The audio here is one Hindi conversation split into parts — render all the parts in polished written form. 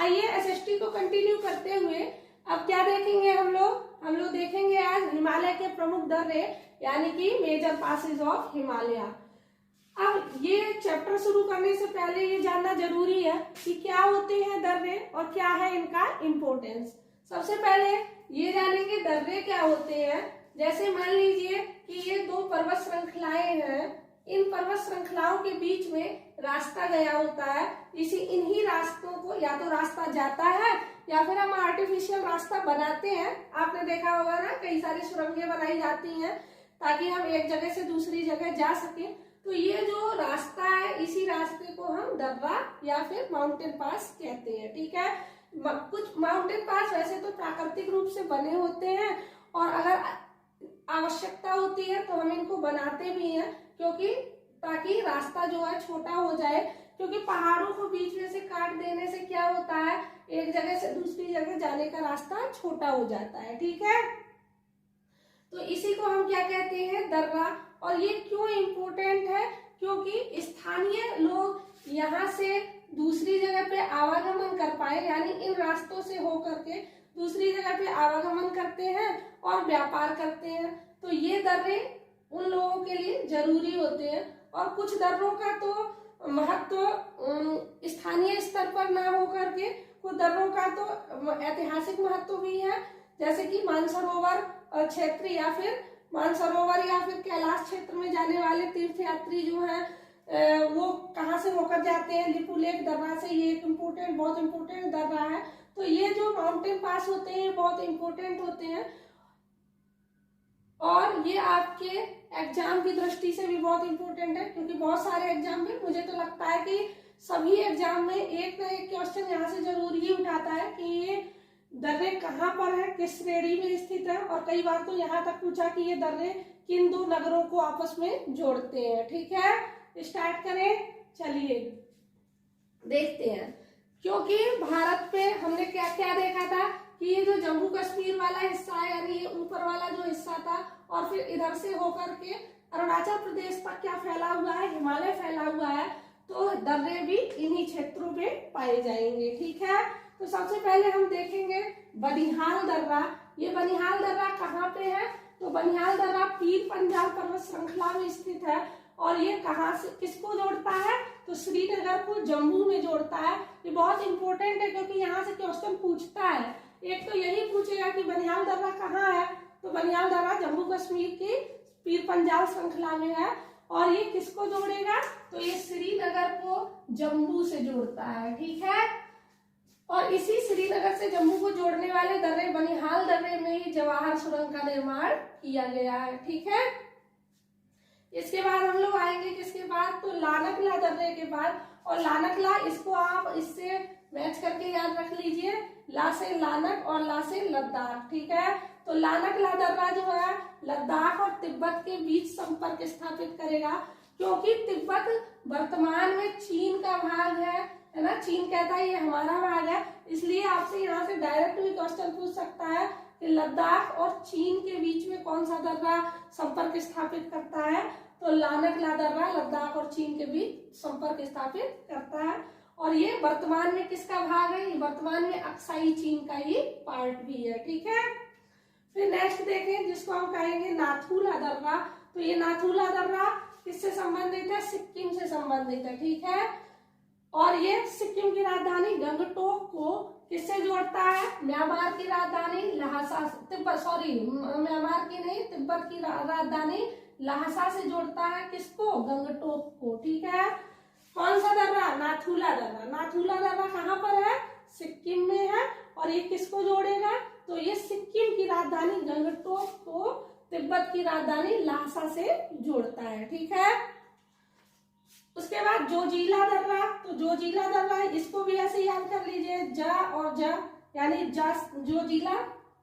आइए एसएसटी को कंटिन्यू करते हुए अब क्या देखेंगे हम लोग देखेंगे आज हिमालय के प्रमुख दर्रे यानी कि मेजर पासेज ऑफ हिमालय। अब ये चैप्टर शुरू करने से पहले ये जानना जरूरी है कि क्या होते हैं दर्रे और क्या है इनका इम्पोर्टेंस। सबसे पहले ये जानेंगे दर्रे क्या होते हैं। जैसे मान लीजिए कि ये दो पर्वत श्रृंखलाएं हैं, इन पर्वत श्रृंखलाओं के बीच में रास्ता गया होता है। इन्हीं रास्तों को या तो रास्ता जाता है या फिर हम आर्टिफिशियल रास्ता बनाते हैं। आपने देखा होगा ना, कई सारी सुरंगें बनाई जाती हैं ताकि हम एक जगह से दूसरी जगह जा सके। तो ये जो रास्ता है, इसी रास्ते को हम दर्रा या फिर माउंटेन पास कहते हैं। ठीक है, कुछ माउंटेन पास वैसे तो प्राकृतिक रूप से बने होते हैं और अगर आवश्यकता होती है तो हम इनको बनाते भी हैं, क्योंकि ताकि रास्ता जो है छोटा हो जाए। क्योंकि पहाड़ों को बीच में से काट देने से क्या होता है, एक जगह से दूसरी जगह जाने का रास्ता छोटा हो जाता है। ठीक है, तो इसी को हम क्या कहते हैं, दर्रा। और ये क्यों इम्पोर्टेंट है, क्योंकि स्थानीय लोग यहाँ से दूसरी जगह पे आवागमन कर पाए, यानी इन रास्तों से होकर के दूसरी जगह पे आवागमन करते हैं और व्यापार करते हैं। तो ये दर्रे उन लोगों के लिए जरूरी होते हैं। और कुछ दर्रों का तो महत्व स्थानीय स्तर पर ना होकर के कुछ दर्रों का तो ऐतिहासिक महत्व भी है। जैसे कि मानसरोवर क्षेत्र या फिर मानसरोवर या फिर कैलाश क्षेत्र में जाने वाले तीर्थयात्री जो हैं वो कहाँ से होकर जाते हैं, लिपुलेख दर्रा से। ये एक बहुत इम्पोर्टेंट दर्रा है। तो ये जो माउंटेन पास होते हैं ये बहुत इम्पोर्टेंट होते हैं और ये आपके एग्जाम की दृष्टि से भी बहुत इम्पोर्टेंट है, क्योंकि बहुत सारे एग्जाम में मुझे तो लगता है कि सभी एग्जाम में एक ना एक क्वेश्चन यहाँ से जरूर ही उठाता है कि ये दर्रे कहाँ पर है, किस श्रेणी में स्थित है। और कई बार तो यहाँ तक पूछा कि ये दर्रे किन दो नगरों को आपस में जोड़ते हैं। ठीक है, स्टार्ट करें, चलिए देखते हैं। क्योंकि भारत पे हमने क्या क्या देखा था कि ये जो जम्मू कश्मीर वाला हिस्सा है, यानी ये ऊपर वाला जो हिस्सा था, और फिर इधर से होकर के अरुणाचल प्रदेश तक क्या फैला हुआ है, हिमालय फैला हुआ है। तो दर्रे भी इन्हीं क्षेत्रों पे पाए जाएंगे। ठीक है, तो सबसे पहले हम देखेंगे बनिहाल दर्रा। ये बनिहाल दर्रा कहाँ पे है, तो बनिहाल दर्रा पीर पंजाल पर्वत श्रृंखला में स्थित है। और ये कहाँ से किसको जोड़ता है, तो श्रीनगर को जम्मू में जोड़ता है। ये बहुत इंपॉर्टेंट है क्योंकि यहाँ से क्वेश्चन पूछता है। एक तो यही पूछेगा कि बनिहाल दर्रा कहाँ है, तो बनिहाल दर्रा जम्मू कश्मीर की पीर पंजाल श्रृंखला में है। और ये किसको जोड़ेगा, तो ये श्रीनगर को जम्मू से जोड़ता है। ठीक है, और इसी श्रीनगर से जम्मू को जोड़ने वाले दर्रे बनिहाल दर्रे में ही जवाहर सुरंग का निर्माण किया गया है। ठीक है, इसके बाद हम लोग आएंगे किसके बाद, तो लानकला दर्रे के बाद। और लानकला, इसको आप इससे मैच करके याद रख लीजिए, ला से लानक और ला से लद्दाख। ठीक है, तो लानकला दर्रा जो है लद्दाख और तिब्बत के बीच संपर्क स्थापित करेगा। क्योंकि तिब्बत वर्तमान में चीन का भाग है ना, चीन कहता है ये हमारा भाग है, इसलिए आपसे यहाँ से डायरेक्ट भी क्वेश्चन पूछ सकता है कि लद्दाख और चीन के बीच में कौन सा दर्रा संपर्क स्थापित करता है, तो लानकला दर्रा लद्दाख और चीन के बीच संपर्क स्थापित करता है। और ये वर्तमान में किसका भाग है, ये वर्तमान में अक्साई चीन का ही पार्ट भी है। ठीक है, फिर नेक्स्ट देखें जिसको हम कहेंगे नाथुला दर्रा। तो ये नाथुला दर्रा किससे संबंधित है, सिक्किम से संबंधित है। ठीक है, और ये सिक्किम की राजधानी गंगटोक को किससे जोड़ता है, म्यांमार की राजधानी ल्हासा, म्यांमार की नहीं, तिब्बत की राजधानी ल्हासा से जोड़ता है। किसको, गंगटोक को। ठीक है, कौन सा दर्रा, नाथुला दर्रा। नाथुला दर्रा कहाँ पर है, सिक्किम में है। और ये किसको जोड़ेगा, तो ये सिक्किम की राजधानी गंगटोक को तिब्बत की राजधानी ल्हासा से जोड़ता है। ठीक है, उसके बाद जोजिला दर्रा। तो जोजिला दर्रा इसको भी ऐसे याद कर लीजिए, जा और जा, यानी जोजिला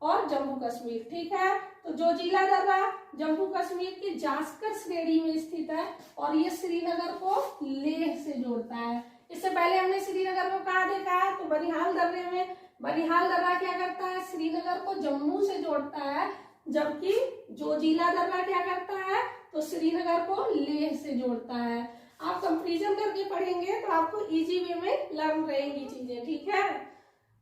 और जम्मू कश्मीर। ठीक है, तो जोजिला दर्रा जम्मू कश्मीर की जास्कर श्रेणी में स्थित है और ये श्रीनगर को लेह से जोड़ता है। इससे पहले हमने श्रीनगर को कहाँ देखा है, तो बनिहाल दर्रे में। बनिहाल दर्रा क्या करता है, श्रीनगर को जम्मू से जोड़ता है, जबकि जोजिला दर्रा क्या करता है, तो श्रीनगर को लेह से जोड़ता है। आप कंपैरिजन करके पढ़ेंगे तो आपको इजी वे में लर्न रहेंगी चीजें। ठीक है,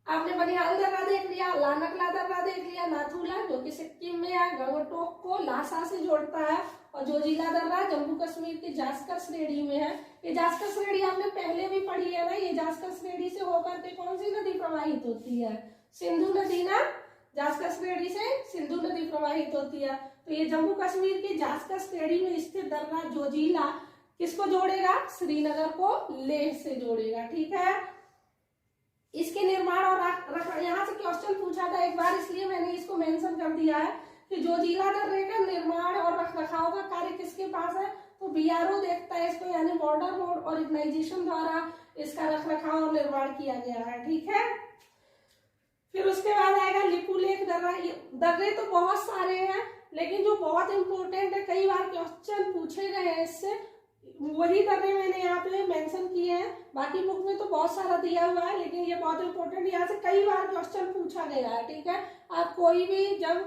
आपने बनिहाल दर्रा देख लिया, लानकला दर्रा देख लिया, नाथुला जो कि सिक्किम में है, गंगटोक को लासा से जोड़ता है, और जोजिला दर्रा जम्मू कश्मीर की जास्कर श्रेणी में है। ये जास्कर श्रेणी आपने पहले भी पढ़ी है ना, ये जास्कर श्रेणी से होकर के कौन सी नदी प्रवाहित होती है? सिंधु नदी ना, जास्कर श्रेणी से सिंधु नदी प्रवाहित होती है। तो ये जम्मू कश्मीर की जास्कर श्रेणी में स्थित दर्रा जोजिला किसको जोड़ेगा? श्रीनगर को लेह से जोड़ेगा। ठीक है, इसके निर्माण और यहाँ से क्वेश्चन पूछा था एक बार, इसलिए मैंने इसको मेंशन कर दिया है कि जोजिला दर्रे का निर्माण और रखरखाव का कार्य किसके पास है? तो बीआरओ देखता है इसको, यानी बॉर्डर रोड ऑर्गेनाइजेशन द्वारा इसका रखरखाव और निर्माण किया गया है। ठीक है, फिर उसके बाद आएगा लिपुलेख दर्रा। दर्रे तो बहुत सारे हैं, लेकिन जो बहुत इंपॉर्टेंट है, कई बार क्वेश्चन पूछे गए हैं इससे, वही दर्रे मैंने यहाँ पे मेंशन किए हैं। बाकी बुक में तो बहुत सारा दिया हुआ है, लेकिन ये बहुत इंपॉर्टेंट, यहाँ से कई बार क्वेश्चन पूछा गया है। ठीक है, आप कोई भी जब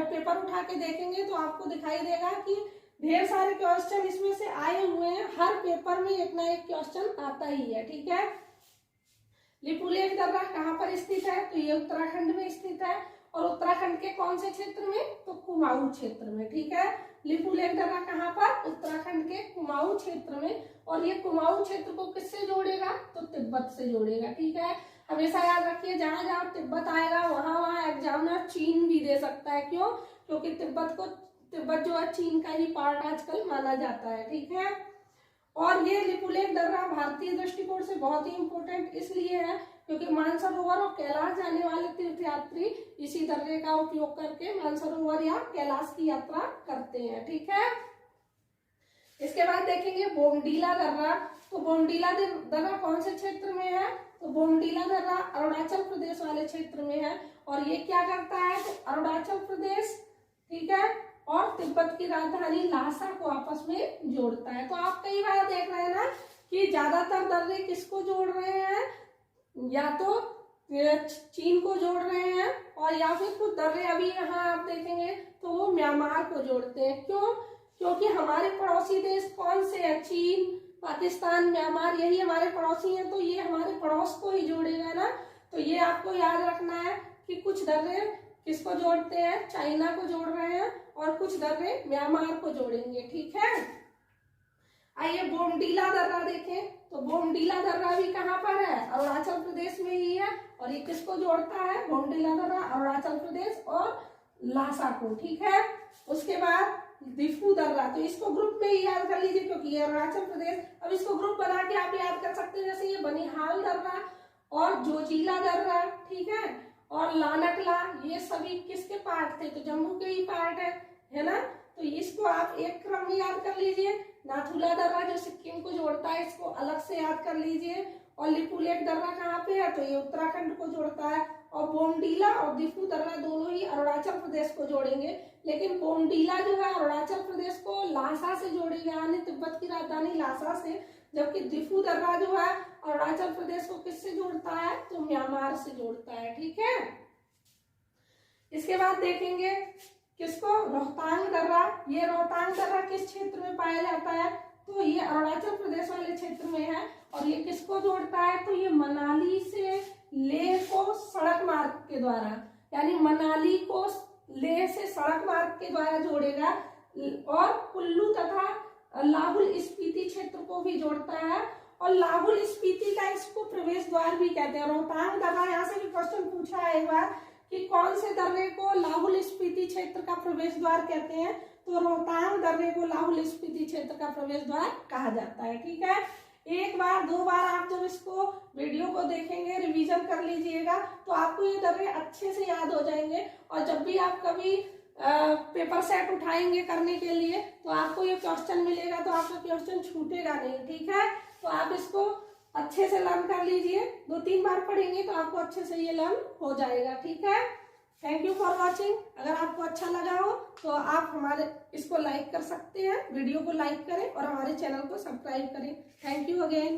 पेपर उठा के देखेंगे तो आपको दिखाई देगा कि ढेर सारे क्वेश्चन इसमें से आए हुए हैं। हर पेपर में एक ना एक क्वेश्चन आता ही है। ठीक है, लिपुलेख दर्रा कहाँ पर स्थित है? तो ये उत्तराखंड में स्थित है, और उत्तराखंड के कौन से क्षेत्र में? तो कुमाऊं क्षेत्र में। ठीक है, लिपुलेख दर्रा कहाँ पर? उत्तराखंड के कुमाऊं क्षेत्र में, और ये कुमाऊं क्षेत्र को किससे जोड़ेगा? तो तिब्बत से जोड़ेगा। ठीक है, हमेशा याद रखिए, जहां जहां तिब्बत आएगा वहां एग्जामिनर चीन भी दे सकता है। क्यों? क्योंकि तिब्बत जो है चीन का ही पार्ट आजकल माना जाता है। ठीक है, और ये लिपुलेख दर्रा भारतीय दृष्टिकोण से बहुत ही इंपॉर्टेंट इसलिए है क्योंकि मानसरोवर और कैलाश जाने वाले तीर्थयात्री इसी दर्रे का उपयोग करके मानसरोवर या कैलाश की यात्रा करते हैं। ठीक है, इसके बाद देखेंगे बोमडीला दर्रा। तो बोमडीला दर्रा कौन से क्षेत्र में है? तो बोमडीला दर्रा अरुणाचल प्रदेश वाले क्षेत्र में है, और ये क्या करता है? तो अरुणाचल प्रदेश, ठीक है, और तिब्बत की राजधानी लासा को आपस में जोड़ता है। तो आप कई बार देख रहे हैं ना कि ज्यादातर दर्रे किसको जोड़ रहे हैं? या तो चीन को जोड़ रहे हैं, और या फिर कुछ दर्रे अभी यहाँ आप देखेंगे तो वो म्यांमार को जोड़ते हैं। क्यों? क्योंकि हमारे पड़ोसी देश कौन से हैं? चीन, पाकिस्तान, म्यांमार, यही हमारे पड़ोसी हैं, तो ये हमारे पड़ोस को ही जोड़ेगा ना। तो ये आपको याद रखना है कि कुछ दर्रे किसको जोड़ते हैं? चाइना को जोड़ रहे हैं, और कुछ दर्रे म्यांमार को जोड़ेंगे। ठीक है, आइए बोमडीला दर्रा देखें। तो बोमडीला दर्रा भी कहाँ पर है? अरुणाचल प्रदेश में ही है, और ये किसको जोड़ता है? बोमडीला दर्रा अरुणाचल प्रदेश और लासा को। ठीक है, उसके बाद दिफू दर्रा, तो इसको ग्रुप में ही याद कर लीजिए क्योंकि ये अरुणाचल प्रदेश। अब इसको ग्रुप बना के आप याद कर सकते हैं, जैसे ये बनिहाल दर्रा और जोजिला दर्रा, ठीक है, और लानकला, ये सभी किसके पार्ट थे? तो जम्मू के ही पार्ट है ना। तो इसको आप एक क्रम में याद कर लीजिए। नाथुला दर्रा जो सिक्किम को जोड़ता है, इसको अलग से याद कर लीजिए। और लिपुलेख दर्रा कहाँ पे है? तो ये उत्तराखंड को जोड़ता है। और बोमडीला और दिफू दर्रा दोनों ही अरुणाचल प्रदेश को जोड़ेंगे, लेकिन बोमडीला जो है अरुणाचल प्रदेश को लासा से जोड़ेगा, यानी तिब्बत की राजधानी लासा से, जबकि दिफू दर्रा जो है अरुणाचल प्रदेश को किससे जोड़ता है? तो म्यांमार से जोड़ता है। ठीक है, इसके बाद देखेंगे किसको? रोहतांग दर्रा। ये रोहतांग दर्रा किस क्षेत्र में पाया जाता है? तो ये अरुणाचल प्रदेश वाले क्षेत्र में है, और ये किसको जोड़ता है? तो ये मनाली से लेह को सड़क मार्ग के द्वारा, यानी मनाली को लेह से सड़क मार्ग के द्वारा जोड़ेगा, और कुल्लू तथा लाहुल स्पीति क्षेत्र को भी जोड़ता है। और लाहुल स्पीति का इसको प्रवेश द्वार भी कहते हैं। रोहतांग दर्रा, यहाँ से भी क्वेश्चन पूछा है एक बार कि कौन से दर्रे को लाहुल स्पीति क्षेत्र का प्रवेश द्वार कहते हैं? तो रोहतांग दर्रे को लाहुल स्पीति क्षेत्र का प्रवेश द्वार कहा जाता है। ठीक है, एक बार दो बार आप जब इसको वीडियो को देखेंगे, रिवीजन कर लीजिएगा, तो आपको ये दर्रे अच्छे से याद हो जाएंगे। और जब भी आप कभी पेपर सेट उठाएंगे करने के लिए, तो आपको ये क्वेश्चन मिलेगा, तो आपका क्वेश्चन छूटेगा नहीं। ठीक है, तो आप इसको अच्छे से लर्न कर लीजिए। 2-3 बार पढ़ेंगे तो आपको अच्छे से ये लर्न हो जाएगा। ठीक है, थैंक यू फॉर वॉचिंग। अगर आपको अच्छा लगा हो तो आप हमारे इसको लाइक कर सकते हैं, वीडियो को लाइक करें और हमारे चैनल को सब्सक्राइब करें। Thank you again.